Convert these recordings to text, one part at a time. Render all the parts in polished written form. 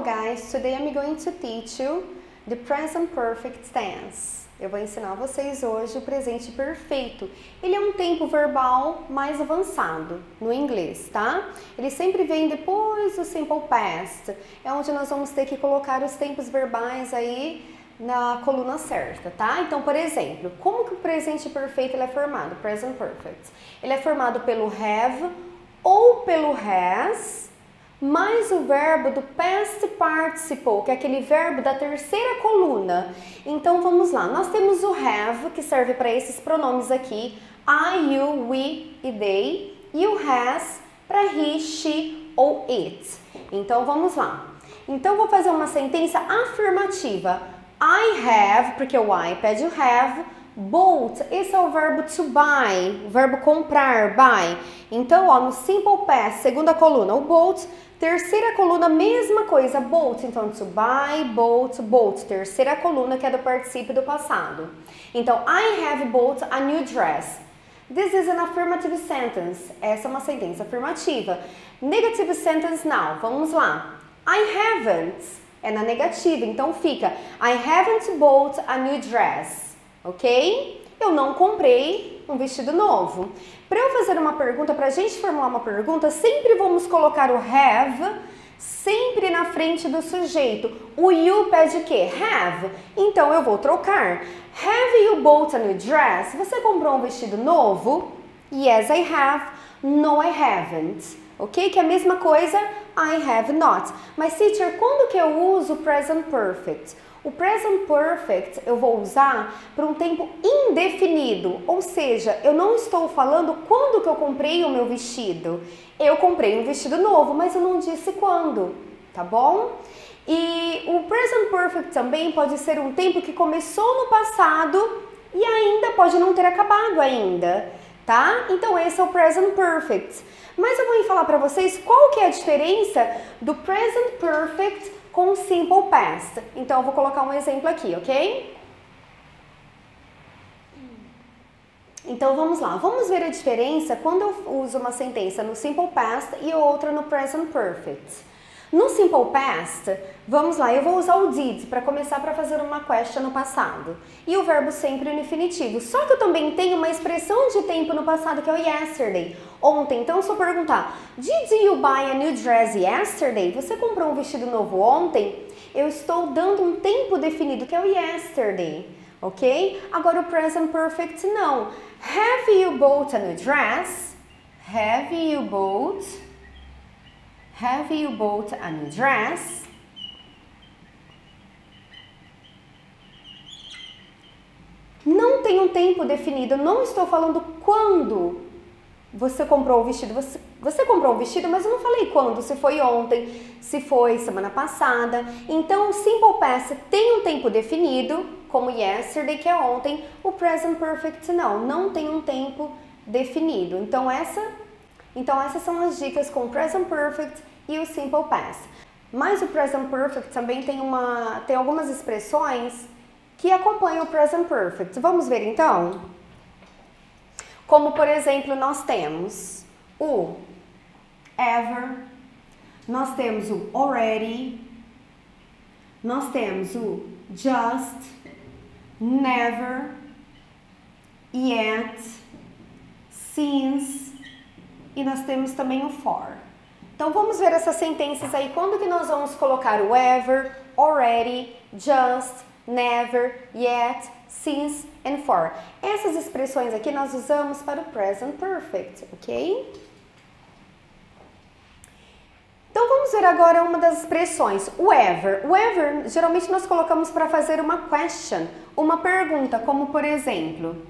guys, today I'm going to teach you the present perfect tense. Eu vou ensinar vocês hoje o presente perfeito. Ele é um tempo verbal mais avançado no inglês, tá? Ele sempre vem depois do simple past. É onde nós vamos ter que colocar os tempos verbais aí na coluna certa, tá? Então, por exemplo, como que o presente perfeito ele é formado? Present perfect. Ele é formado pelo have ou pelo has, mais o verbo do past participle, que é aquele verbo da terceira coluna. Então vamos lá, nós temos o have, que serve para esses pronomes aqui, I, you, we e they, e o has para he, she ou it. Então vamos lá. Então vou fazer uma sentença afirmativa. I have, porque o I pede o have, bought, esse é o verbo to buy, o verbo comprar, buy. Então, ó, no simple past, segunda coluna, o bought, terceira coluna, mesma coisa, bought. Então, to buy, bought, bought. Terceira coluna, que é do particípio do passado. Então, I have bought a new dress. This is an affirmative sentence. Essa é uma sentença afirmativa. Negative sentence now. Vamos lá. I haven't. É na negativa. Então, fica I haven't bought a new dress. Ok? Eu não comprei um vestido novo. Para eu fazer uma pergunta, para a gente formular uma pergunta, sempre vamos colocar o have sempre na frente do sujeito. O you pede o quê? Have. Então eu vou trocar. Have you bought a new dress? Você comprou um vestido novo? Yes, I have. No, I haven't. Ok? Que é a mesma coisa, I have not. Mas, teacher, quando que eu uso o present perfect? O present perfect eu vou usar para um tempo indefinido, ou seja, eu não estou falando quando que eu comprei o meu vestido. Eu comprei um vestido novo, mas eu não disse quando, tá bom? E o present perfect também pode ser um tempo que começou no passado e ainda pode não ter acabado ainda, tá? Então esse é o present perfect. Mas eu vou falar para vocês qual que é a diferença do present perfect com simple past. Então, eu vou colocar um exemplo aqui, ok? Então, vamos lá. Vamos ver a diferença quando eu uso uma sentença no simple past e outra no present perfect. No simple past, vamos lá, eu vou usar o did para começar para fazer uma question no passado. E o verbo sempre no infinitivo. Só que eu também tenho uma expressão de tempo no passado que é o yesterday. Ontem. Então, se eu perguntar, did you buy a new dress yesterday? Você comprou um vestido novo ontem? Eu estou dando um tempo definido que é o yesterday. Ok? Agora o present perfect não. Have you bought a new dress? Have you bought a new dress? Não tem um tempo definido, não estou falando quando você comprou o vestido. Você comprou um vestido, mas eu não falei quando, se foi ontem, se foi semana passada. Então, o simple past tem um tempo definido, como yesterday, que é ontem. O present perfect não tem um tempo definido. Então, essas são as dicas com o present perfect e o simple past. Mas o present perfect também tem algumas expressões que acompanham o present perfect. Vamos ver então? Como, por exemplo, nós temos o ever, nós temos o already, nós temos o just, never, yet, since e nós temos também o for. Então, vamos ver essas sentenças aí. Quando que nós vamos colocar o ever, already, just, never, yet, since and for. Essas expressões aqui nós usamos para o present perfect, ok? Então vamos ver agora uma das expressões, o ever. O ever, geralmente nós colocamos para fazer uma question, uma pergunta, como por exemplo,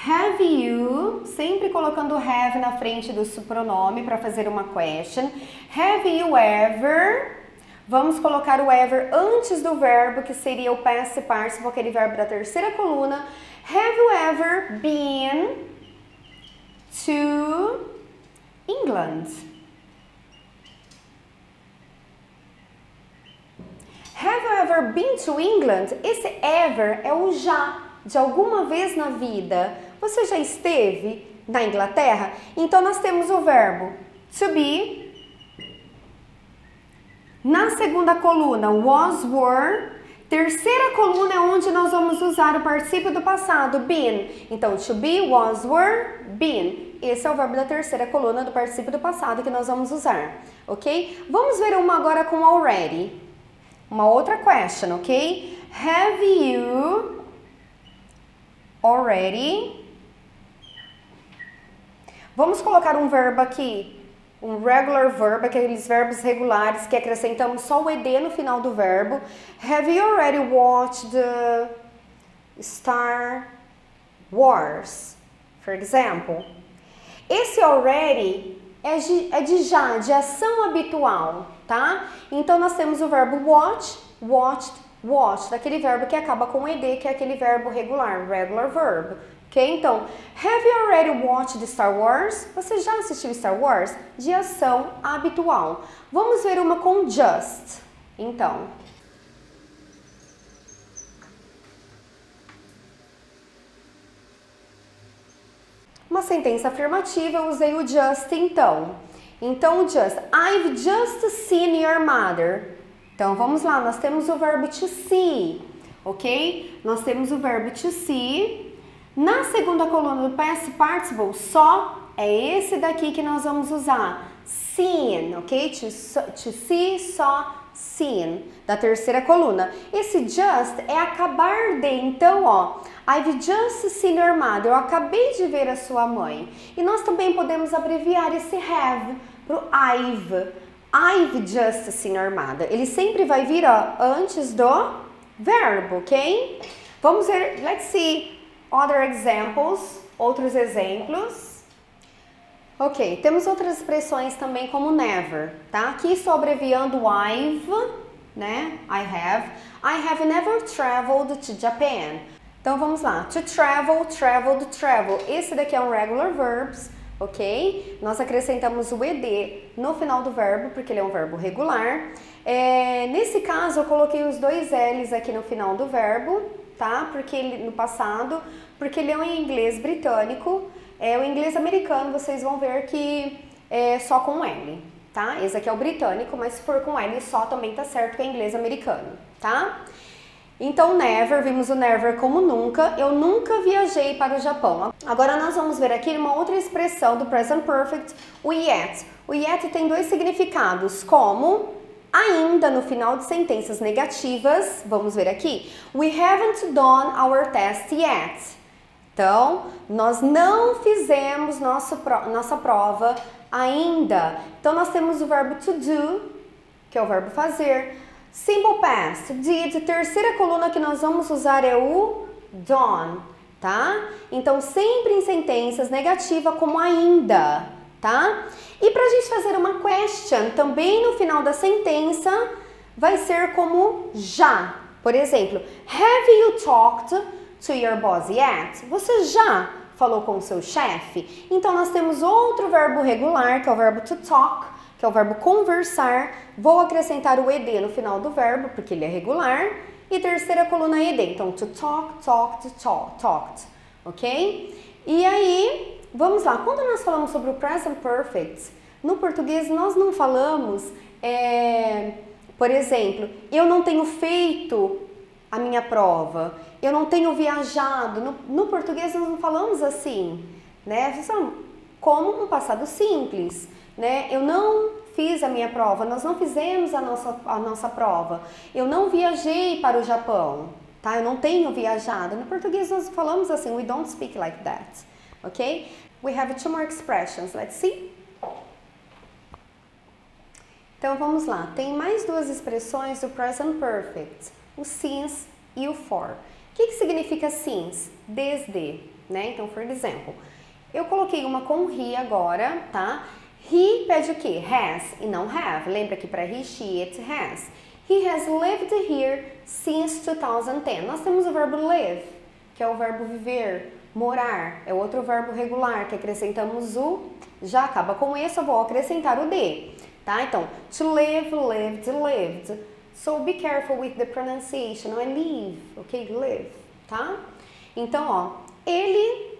have you, sempre colocando have na frente do pronome para fazer uma question. Have you ever... Vamos colocar o ever antes do verbo, que seria o past participle, aquele verbo da terceira coluna. Have you ever been to England? Have you ever been to England? Esse ever é o já, de alguma vez na vida. Você já esteve na Inglaterra? Então, nós temos o verbo to be, Na segunda coluna, was, were. Terceira coluna é onde nós vamos usar o particípio do passado, been. Então, to be, was, were, been. Esse é o verbo da terceira coluna do particípio do passado que nós vamos usar, ok? Vamos ver uma agora com already. Uma outra question, ok? Have you already? Vamos colocar um verbo aqui. Um regular verb, aqueles verbos regulares que acrescentamos só o ed no final do verbo. Have you already watched Star Wars? For example. Esse already é de já, de ação habitual, tá? Então nós temos o verbo watch, watched, watched, daquele verbo que acaba com ed, que é aquele verbo regular, regular verb. Ok? Então, have you already watched Star Wars? Você já assistiu Star Wars? De ação habitual. Vamos ver uma com just. Então, uma sentença afirmativa, eu usei o just então. Então, o just. I've just seen your mother. Então, vamos lá. Nós temos o verbo to see. Ok? Nós temos o verbo to see. Na segunda coluna do past participle, só é esse daqui que nós vamos usar. Seen, ok? To see, só, seen. Da terceira coluna. Esse just é acabar de. Então, ó, I've just seen your mother. Eu acabei de ver a sua mãe. E nós também podemos abreviar esse have pro I've. I've just seen your mother. Ele sempre vai vir, ó, antes do verbo, ok? Vamos ver, let's see. Other examples, outros exemplos. Ok, temos outras expressões também como never, tá? Aqui estou abreviando I've, né? I have never traveled to Japan. Então vamos lá. To travel, traveled, travel. Esse daqui é um regular verbs, ok? Nós acrescentamos o ed no final do verbo, porque ele é um verbo regular. Nesse caso, eu coloquei os dois L's aqui no final do verbo, tá? Porque ele, no passado, porque ele é um inglês britânico, o inglês americano vocês vão ver que é só com L, tá? Esse aqui é o britânico, mas se for com L só também tá certo que é inglês americano, tá? Então, never, vimos o never como nunca, eu nunca viajei para o Japão. Agora nós vamos ver aqui uma outra expressão do present perfect, o yet. O yet tem dois significados, como ainda no final de sentenças negativas, vamos ver aqui. We haven't done our test yet. Então, nós não fizemos nossa prova ainda. Então, nós temos o verbo to do, que é o verbo fazer. Simple past, did. Terceira coluna que nós vamos usar é o done, tá? Então, sempre em sentenças negativas como ainda, tá? E para a gente fazer uma question, também no final da sentença, vai ser como já. Por exemplo, have you talked to your boss yet? Você já falou com o seu chefe? Então, nós temos outro verbo regular, que é o verbo to talk, que é o verbo conversar. Vou acrescentar o ed no final do verbo, porque ele é regular. E terceira coluna ed, então to talk, talked, talked, ok? E aí, vamos lá, quando nós falamos sobre o present perfect, no português nós não falamos, por exemplo, eu não tenho feito a minha prova, eu não tenho viajado. No português nós não falamos assim, né? Como um passado simples, né? Eu não fiz a minha prova, nós não fizemos a nossa prova, eu não viajei para o Japão, tá? Eu não tenho viajado. No português nós falamos assim, we don't speak like that, ok? We have two more expressions, let's see. Então vamos lá, tem mais duas expressões do present perfect, o since e o for. O que significa since? Desde, né? Então, for example, eu coloquei uma com he agora, tá? He pede o quê? Has e não have. Lembra que para he, she, it, has. He has lived here since 2010. Nós temos o verbo live, que é o verbo viver, morar. É outro verbo regular, que acrescentamos o já. Acaba com esse, eu vou acrescentar o de. Tá? Então, to live, lived, lived. So, be careful with the pronunciation. Não é live, ok? Live, tá? Então, ó, ele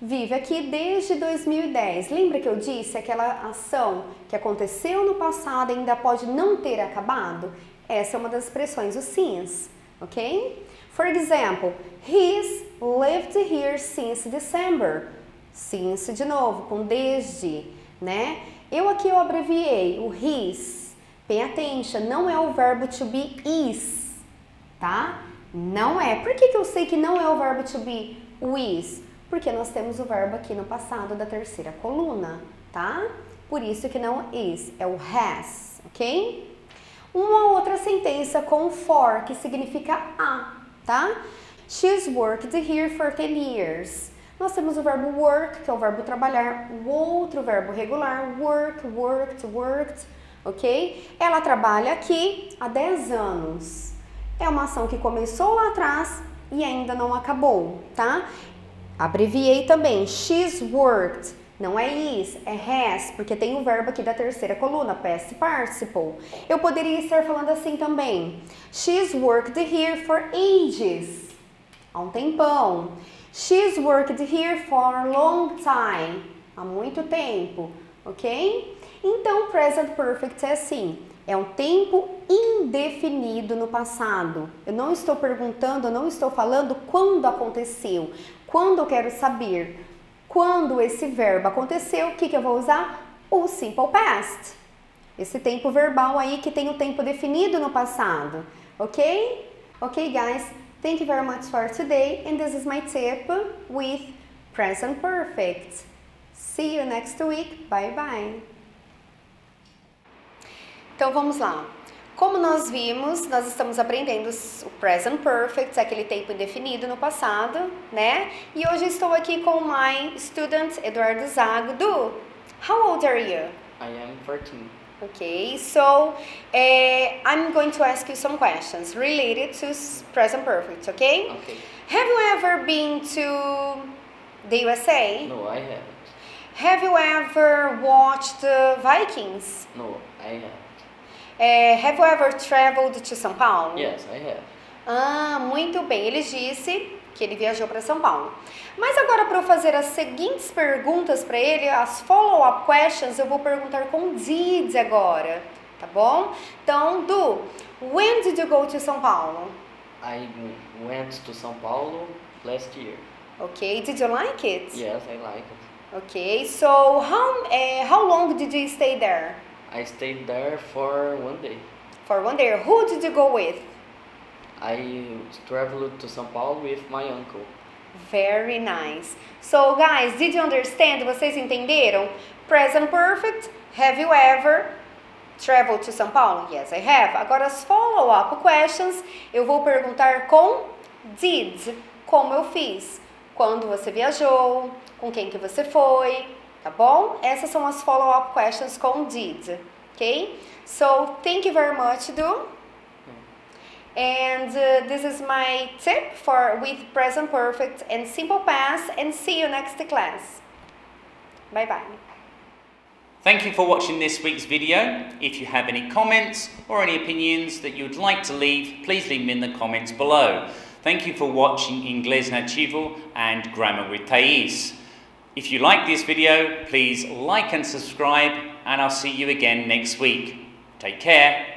vive aqui desde 2010. Lembra que eu disse aquela ação que aconteceu no passado e ainda pode não ter acabado? Essa é uma das expressões, o since, ok? For example, he's lived here since December. Since de novo, com desde, né? Eu abreviei o his. Pay attention, não é o verbo to be is, tá? Não é. Por que eu sei que não é o verbo to be o is? Porque nós temos o verbo aqui no passado da terceira coluna, tá? Por isso que não is, é o has, ok? Uma outra sentença com for, que significa a, tá? She's worked here for 10 years. Nós temos o verbo work, que é o verbo trabalhar, o outro verbo regular, work, worked, worked, ok? Ela trabalha aqui há 10 anos. É uma ação que começou lá atrás e ainda não acabou, tá? Abreviei também, she's worked, não é is, é has, porque tem o verbo aqui da terceira coluna, past participle. Eu poderia estar falando assim também, she's worked here for ages, há um tempão. She's worked here for a long time, há muito tempo, ok? Então, present perfect é assim, é um tempo indefinido no passado. Eu não estou perguntando, eu não estou falando quando aconteceu. Quando eu quero saber quando esse verbo aconteceu, o que eu vou usar? O simple past. Esse tempo verbal aí que tem o tempo definido no passado, ok? Ok, guys, thank you very much for today, and this is my tip with present perfect. See you next week. Bye, bye. Então vamos lá. Como nós vimos, nós estamos aprendendo o present perfect, aquele tempo indefinido no passado, né? E hoje estou aqui com my student Eduardo Zago. Du, how old are you? I am 14. Okay, so I'm going to ask you some questions related to present perfect, okay? Okay. Have you ever been to the USA? No, I haven't. Have you ever watched Vikings? No, I haven't. Have you ever traveled to São Paulo? Yes, I have. Ah, muito bem. Ele disse que ele viajou para São Paulo. Mas agora, para eu fazer as seguintes perguntas para ele, as follow-up questions, eu vou perguntar com did agora, tá bom? Então, Du, when did you go to São Paulo? I went to São Paulo last year. Okay, did you like it? Yes, I like it. Okay, so how long did you stay there? I stayed there for 1 day. For 1 day. Who did you go with? I traveled to São Paulo with my uncle. Very nice. So, guys, did you understand? Vocês entenderam? Present perfect. Have you ever traveled to São Paulo? Yes, I have. Agora, as follow-up questions, eu vou perguntar com did. Como eu fiz? Quando você viajou? Com quem que você foi? Tá bom? Essas são as follow-up questions com did. Ok? So, thank you very much, Du. And this is my tip with present perfect and simple past, and see you next class. Bye bye. Thank you for watching this week's video. If you have any comments or any opinions that you would like to leave, please leave them in the comments below. Thank you for watching Inglês Nativo and Grammar with Thais. If you like this video, please like and subscribe, and I'll see you again next week. Take care.